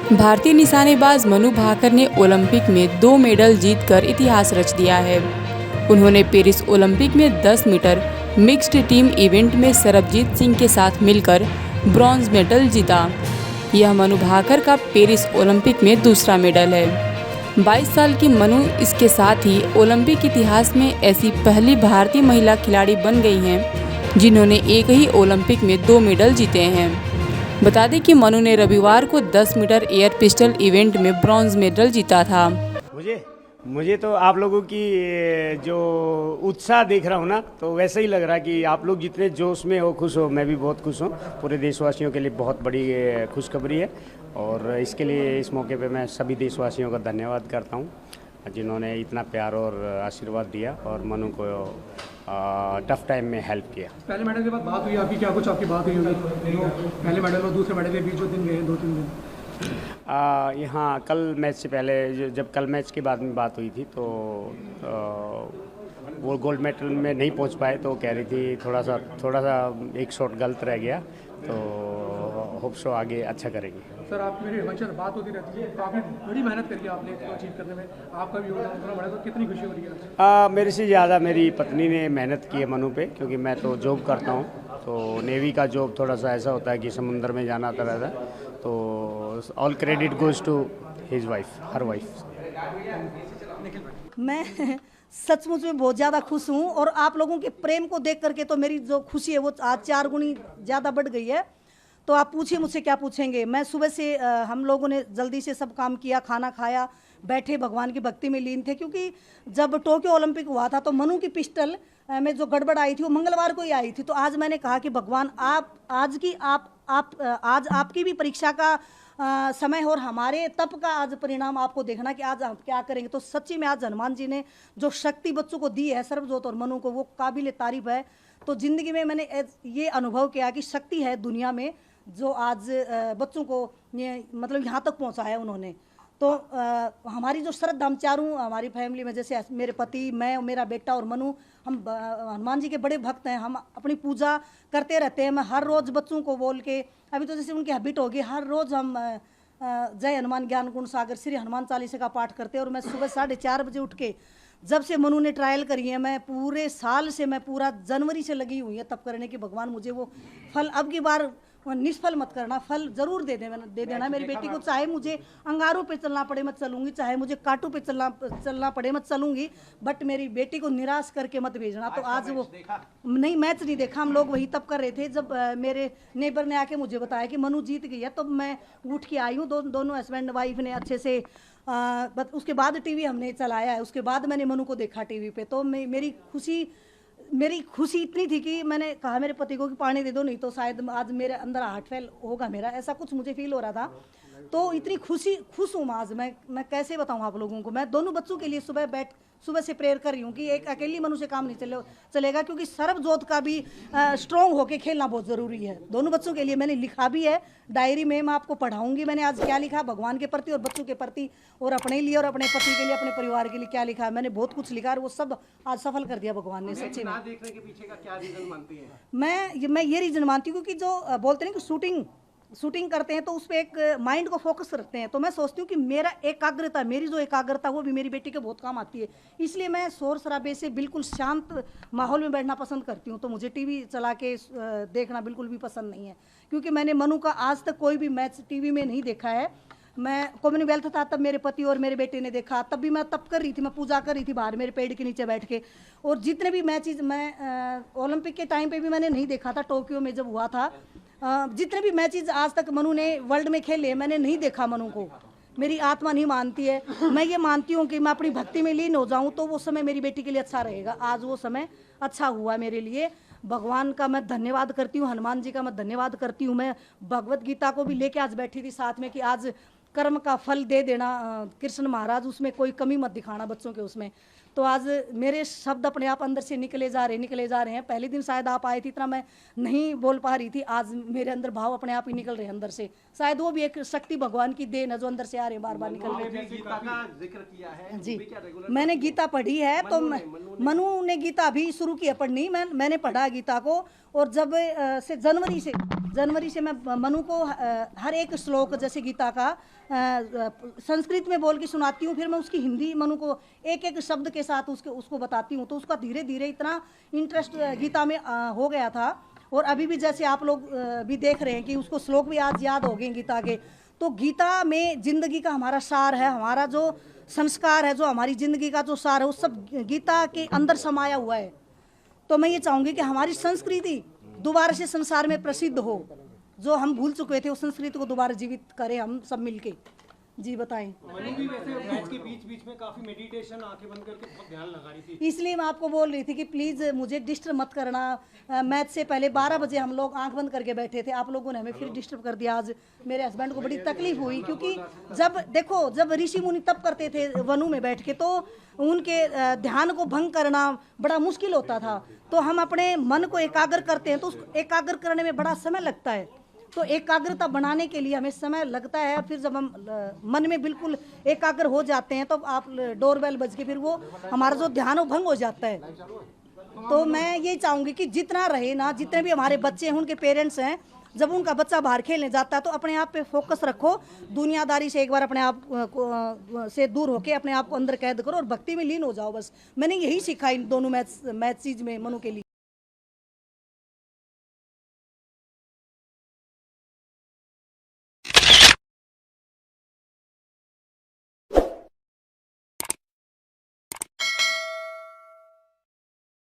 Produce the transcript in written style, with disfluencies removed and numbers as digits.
भारतीय निशानेबाज मनु भाकर ने ओलंपिक में 2 मेडल जीतकर इतिहास रच दिया है। उन्होंने पेरिस ओलंपिक में 10 मीटर मिक्स्ड टीम इवेंट में सरबजीत सिंह के साथ मिलकर ब्रॉन्ज मेडल जीता। यह मनु भाकर का पेरिस ओलंपिक में दूसरा मेडल है। 22 साल की मनु इसके साथ ही ओलंपिक इतिहास में ऐसी पहली भारतीय महिला खिलाड़ी बन गई हैं जिन्होंने एक ही ओलंपिक में 2 मेडल जीते हैं। बता दें कि मनु ने रविवार को 10 मीटर एयर पिस्टल इवेंट में ब्रॉन्ज मेडल जीता था। मुझे तो आप लोगों की जो उत्साह देख रहा हूँ ना, तो वैसे ही लग रहा है कि आप लोग जितने जोश में हो, खुश हो, मैं भी बहुत खुश हूँ। पूरे देशवासियों के लिए बहुत बड़ी खुशखबरी है और इसके लिए इस मौके पे मैं सभी देशवासियों का धन्यवाद करता हूँ जिन्होंने इतना प्यार और आशीर्वाद दिया और मनु को टफ टाइम में हेल्प किया। पहले मेडल के बाद बात हुई आपकी, क्या कुछ आपकी बात हुई होगी? पहले मेडल और दूसरे मेडल के बीच जो दिन गए 2-3 दिन यहाँ कल मैच से पहले जब कल मैच के बाद में बात हुई थी तो वो गोल्ड मेडल में नहीं पहुँच पाए तो कह रही थी थोड़ा सा एक शॉट गलत रह गया, तो होप सो आगे अच्छा करेंगे। सर आप मेरी हमेशा बात होती रहती है, काफ़ी बड़ी मेहनत करी आपने इसको अचीव करने में, आपका भी योगदान थोड़ा बड़ा, तो कितनी खुशी हो रही है? मेरे से ज़्यादा मेरी पत्नी ने मेहनत की है मनु पे, क्योंकि मैं तो जॉब करता हूँ, तो नेवी का जॉब थोड़ा सा ऐसा होता है कि समुद्र में जाना आता रहता है, तो all credit goes to his wife, her wife. मैं सचमुच में बहुत ज़्यादा खुश हूँ और आप लोगों के प्रेम को देख करके तो मेरी जो खुशी है वो आज 4 गुनी ज़्यादा बढ़ गई है। तो आप पूछिए मुझसे क्या पूछेंगे। मैं सुबह से हम लोगों ने जल्दी से सब काम किया, खाना खाया, बैठे भगवान की भक्ति में लीन थे, क्योंकि जब टोक्यो ओलंपिक हुआ था तो मनु की पिस्टल में जो गड़बड़ आई थी वो मंगलवार को ही आई थी। तो आज मैंने कहा कि भगवान आज आपकी भी परीक्षा का समय और हमारे तप का आज परिणाम आपको देखना कि आज हम क्या करेंगे। तो सच्ची में आज हनुमान जी ने जो शक्ति बच्चों को दी है, सर्वजोत और मनु को, वो काबिल तारीफ है। तो ज़िंदगी में मैंने ये अनुभव किया कि शक्ति है दुनिया में जो आज बच्चों को मतलब यहाँ तक पहुँचाया उन्होंने। तो हमारी जो श्रद्धा, हम चारों हमारी फैमिली में, जैसे मेरे पति, मैं, मेरा बेटा और मनु, हम हनुमान जी के बड़े भक्त हैं। हम अपनी पूजा करते रहते हैं। मैं हर रोज़ बच्चों को बोल के, अभी तो जैसे उनकी हैबिट होगी, हर रोज़ हम जय हनुमान ज्ञान गुण सागर श्री हनुमान चालीसा का पाठ करते हैं। और मैं सुबह 4:30 बजे उठ के, जब से मनु ने ट्रायल करी है, मैं पूरे साल से, मैं पूरा जनवरी से लगी हुई है तब करने की भगवान मुझे वो फल अब की बार निष्फल मत करना, फल जरूर दे देना मेरी बेटी को। चाहे मुझे अंगारों पे चलना पड़े मैं चलूंगी, चाहे मुझे कांटों पे चलना पड़े मैं चलूंगी, बट मेरी बेटी को निराश करके मत भेजना। तो आज वो नहीं, मैच नहीं देखा, हम लोग वही तब कर रहे थे जब मेरे नेबर ने आके मुझे बताया कि मनु जीत गई है, तब मैं उठ के आई हूँ। दोनों हस्बैंड वाइफ ने अच्छे से उसके बाद टीवी हमने चलाया है, उसके बाद मैंने मनु को देखा टीवी पे। तो मेरी खुशी इतनी थी कि मैंने कहा मेरे पति को कि पानी दे दो, नहीं तो शायद आज मेरे अंदर हार्ट फेल होगा मेरा, ऐसा कुछ मुझे फील हो रहा था। तो इतनी खुश हूँ आज मैं कैसे बताऊँ आप लोगों को। मैं दोनों बच्चों के लिए सुबह से प्रेयर कर रही हूँ कि एक अकेली मनु से काम नहीं चलेगा, क्योंकि सर्वजोत का भी स्ट्रॉन्ग होके खेलना बहुत ज़रूरी है। दोनों बच्चों के लिए मैंने लिखा भी है डायरी में, मैं आपको पढ़ाऊंगी मैंने आज क्या लिखा भगवान के प्रति और बच्चों के प्रति, और अपने लिए और अपने पति के लिए, अपने परिवार के लिए क्या लिखा है। मैंने बहुत कुछ लिखा और वो सब आज सफल कर दिया भगवान ने। सच्ची में देखने के पीछे का क्या रीजन मानती है? मैं ये रीजन मानती हूँ, क्योंकि जो बोलते हैं कि शूटिंग करते हैं तो उस पर एक माइंड को फोकस रखते हैं। तो मैं सोचती हूँ कि मेरी जो एकाग्रता वो भी मेरी बेटी के बहुत काम आती है। इसलिए मैं शोर शराबे से बिल्कुल शांत माहौल में बैठना पसंद करती हूँ। तो मुझे टीवी चला के देखना बिल्कुल भी पसंद नहीं है, क्योंकि मैंने मनु का आज तक कोई भी मैच टीवी में नहीं देखा है। मैं कॉमनवेल्थ था तब मेरे पति और मेरे बेटे ने देखा, तब भी मैं तप कर रही थी, मैं पूजा कर रही थी बाहर मेरे पेड़ के नीचे बैठ के। और जितने भी मैचेज मैं ओलंपिक के टाइम पे भी मैंने नहीं देखा था, टोक्यो में जब हुआ था, जितने भी मैचेज आज तक मनु ने वर्ल्ड में खेले मैंने नहीं देखा मनु को। मेरी आत्मा नहीं मानती है। मैं ये मानती हूँ कि मैं अपनी भक्ति में लीन हो जाऊँ तो वो समय मेरी बेटी के लिए अच्छा रहेगा। आज वो समय अच्छा हुआ मेरे लिए। भगवान का मैं धन्यवाद करती हूँ, हनुमान जी का मैं धन्यवाद करती हूँ। मैं भगवत गीता को भी लेके आज बैठी थी साथ में कि आज कर्म का फल दे देना कृष्ण महाराज, उसमें कोई कमी मत दिखाना बच्चों के उसमें। तो आज मेरे शब्द अपने आप अंदर से निकले जा रहे हैं। पहले दिन शायद आप आए थे, इतना मैं नहीं बोल पा रही थी, आज मेरे अंदर भाव अपने आप ही निकल रहे हैं अंदर से। शायद वो भी एक शक्ति भगवान की देन है जो अंदर से आ रहे हैं, बार बार निकल रहे हैं। गीता का जिक्र किया है जी, मैंने गीता पढ़ी है। तो मनु ने गीता अभी शुरू की है पढ़नी, मैंने पढ़ा गीता को। और जब से जनवरी से मैं मनु को हर एक श्लोक जैसे गीता का संस्कृत में बोल के सुनाती हूँ, फिर मैं उसकी हिंदी मनु को एक एक शब्द के साथ उसको बताती हूँ। तो उसका धीरे धीरे इतना इंटरेस्ट गीता में हो गया था। और अभी भी जैसे आप लोग भी देख रहे हैं कि उसको श्लोक भी आज याद हो गए गीता के। तो गीता में जिंदगी का हमारा सार है, हमारा जो संस्कार है, जो हमारी जिंदगी का जो सार है, वो सब गीता के अंदर समाया हुआ है। तो मैं ये चाहूँगी कि हमारी संस्कृति दोबारा से संसार में प्रसिद्ध हो, जो हम भूल चुके थे उस संस्कृति को दोबारा जीवित करें हम सब मिलके। जी बताएं। मनु भी वैसे मैच के बीच में काफी मेडिटेशन, आंखें बंद करके बहुत ध्यान लगा रही थी। इसलिए मैं आपको बोल रही थी कि प्लीज़ मुझे डिस्टर्ब मत करना। मैच से पहले 12 बजे हम लोग आंख बंद करके बैठे थे, आप लोगों ने हमें फिर डिस्टर्ब कर दिया। आज मेरे हस्बैंड को बड़ी तकलीफ हुई, क्योंकि जब ऋषि मुनि तप करते थे वनु में बैठ के, तो उनके ध्यान को भंग करना बड़ा मुश्किल होता था। तो हम अपने मन को एकाग्र करते हैं, तो उसको एकाग्र करने में बड़ा समय लगता है। तो एकाग्रता बनाने के लिए हमें समय लगता है। फिर जब हम मन में बिल्कुल एकाग्र हो जाते हैं, तो आप डोरबेल बज के फिर वो हमारा जो ध्यान वो भंग हो जाता है। तो मैं ये चाहूँगी कि जितना रहे ना, जितने भी हमारे बच्चे हैं, उनके पेरेंट्स हैं, जब उनका बच्चा बाहर खेलने जाता है तो अपने आप पे फोकस रखो, दुनियादारी से एक बार अपने आप से दूर होके अपने आप को अंदर कैद करो और भक्ति में लीन हो जाओ। बस मैंने यही सीखा इन दोनों मैच चीज में मनु के लिए।